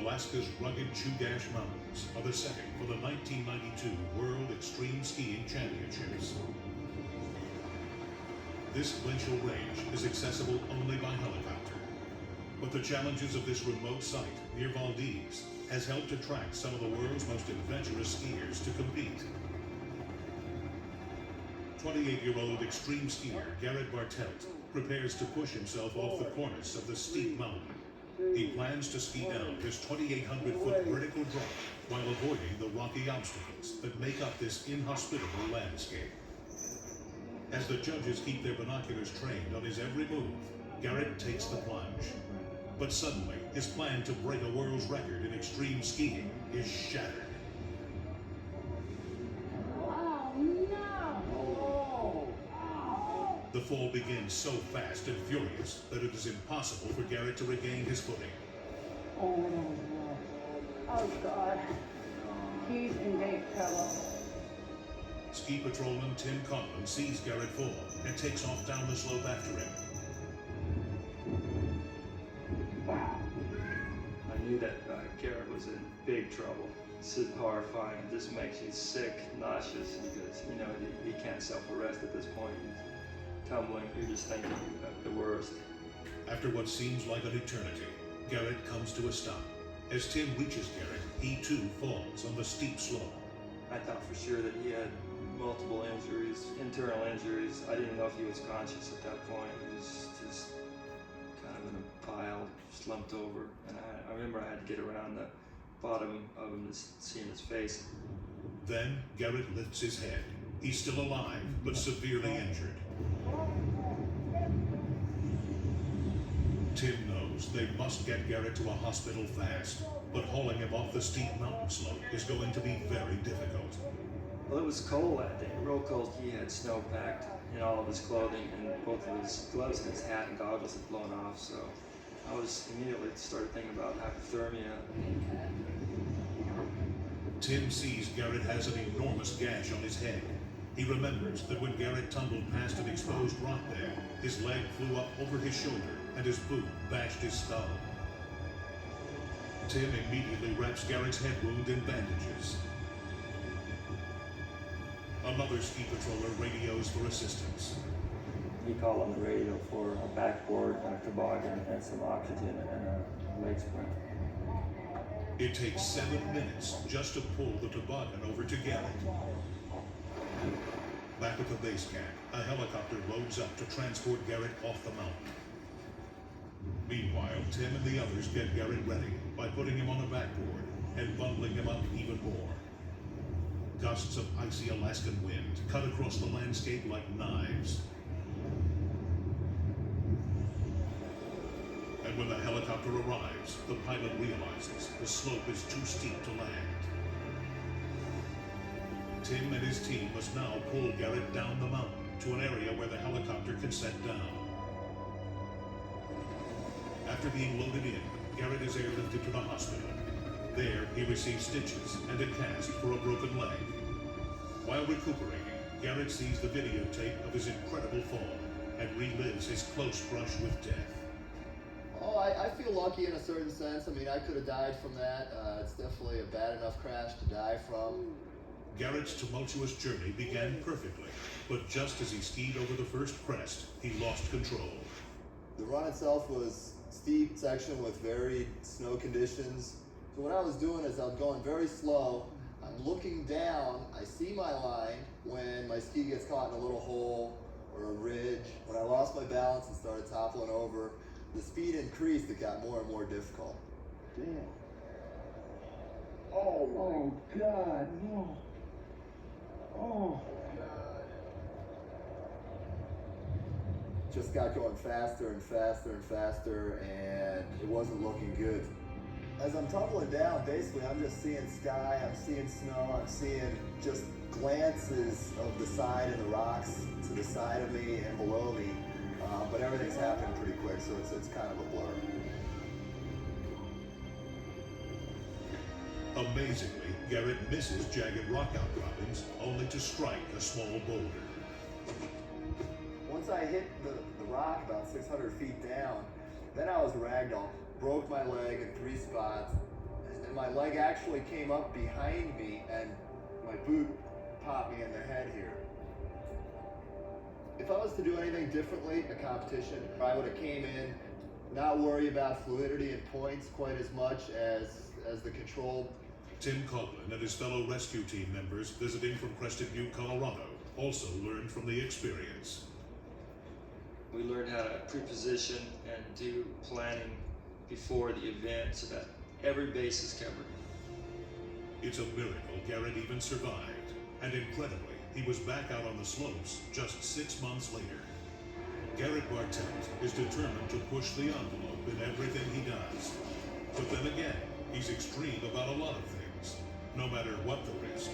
Alaska's rugged Chugach Mountains are the setting for the 1992 World Extreme Skiing Championships. This glacial range is accessible only by helicopter, but the challenges of this remote site near Valdez has helped attract some of the world's most adventurous skiers to compete. 28-year-old extreme skier Garret Bartelt prepares to push himself off the cornice of the steep mountain. He plans to ski down his 2,800-foot vertical drop while avoiding the rocky obstacles that make up this inhospitable landscape. As the judges keep their binoculars trained on his every move, Garrett takes the plunge. But suddenly, his plan to break a world's record in extreme skiing is shattered. The fall begins so fast and furious that it is impossible for Garrett to regain his footing. Oh God, he's in deep trouble. Ski patrolman Tim Conlon sees Garrett fall and takes off down the slope after him. I knew that Garrett was in big trouble. This is horrifying. It just makes you sick, nauseous, because you know he can't self-arrest at this point. He's tumbling. You're just thinking the worst. After what seems like an eternity, Garrett comes to a stop. As Tim reaches Garrett, he too falls on the steep slope. I thought for sure that he had multiple injuries, internal injuries. I didn't know if he was conscious at that point. He was just kind of in a pile, slumped over. And I remember I had to get around the bottom of him to see his face. Then Garrett lifts his head. He's still alive, but severely injured. Tim knows they must get Garrett to a hospital fast, but hauling him off the steep mountain slope is going to be very difficult. Well, it was cold that day, real cold. He had snow packed in all of his clothing, and both of his gloves and his hat and goggles had blown off, so I was immediately started thinking about hypothermia. Tim sees Garrett has an enormous gash on his head. He remembers that when Garrett tumbled past an exposed rock there, his leg flew up over his shoulder and his boot bashed his skull. Tim immediately wraps Garrett's head wound in bandages. Another ski patroller radios for assistance. He called on the radio for a backboard and a toboggan and some oxygen and a leg spring. It takes 7 minutes just to pull the toboggan over to Garrett. Back at the base camp, a helicopter loads up to transport Garrett off the mountain. Meanwhile, Tim and the others get Garrett ready by putting him on a backboard and bundling him up even more. Gusts of icy Alaskan wind cut across the landscape like knives. And when the helicopter arrives, the pilot realizes the slope is too steep to land. Tim and his team must now pull Garrett down the mountain to an area where the helicopter can set down. After being loaded in, Garrett is airlifted to the hospital. There, he receives stitches and a cast for a broken leg. While recuperating, Garrett sees the videotape of his incredible fall and relives his close brush with death. Oh, I feel lucky in a certain sense. I mean, I could have died from that. It's definitely a bad enough crash to die from. Garrett's tumultuous journey began perfectly, but just as he skied over the first crest, he lost control. The run itself was a steep section with varied snow conditions. So what I was doing is I'm going very slow. I'm looking down. I see my line when my ski gets caught in a little hole or a ridge. When I lost my balance and started toppling over, the speed increased. It got more and more difficult. Damn. Oh God, no. Oh. Just got going faster and faster and faster, and it wasn't looking good. As I'm tumbling down, basically I'm just seeing sky, I'm seeing snow, I'm seeing just glances of the side and the rocks to the side of me and below me, but everything's happening pretty quick, so it's kind of a blur. Amazingly, Garrett misses jagged rock outcroppings, only to strike a small boulder. Once I hit the rock about 600 feet down, then I was ragdolled. Broke my leg in 3 spots, and my leg actually came up behind me, and my boot popped me in the head here. If I was to do anything differently, a competition, I would have came in, not worry about fluidity and points quite as much as the controlled. Tim Coughlin and his fellow rescue team members visiting from Crested Butte, Colorado, also learned from the experience. We learned how to pre-position and do planning before the event so that every base is covered. It's a miracle Garrett even survived, and incredibly, he was back out on the slopes just 6 months later. Garret Bartelt is determined to push the envelope in everything he does. But then again, he's extreme about a lot of things, no matter what the risk.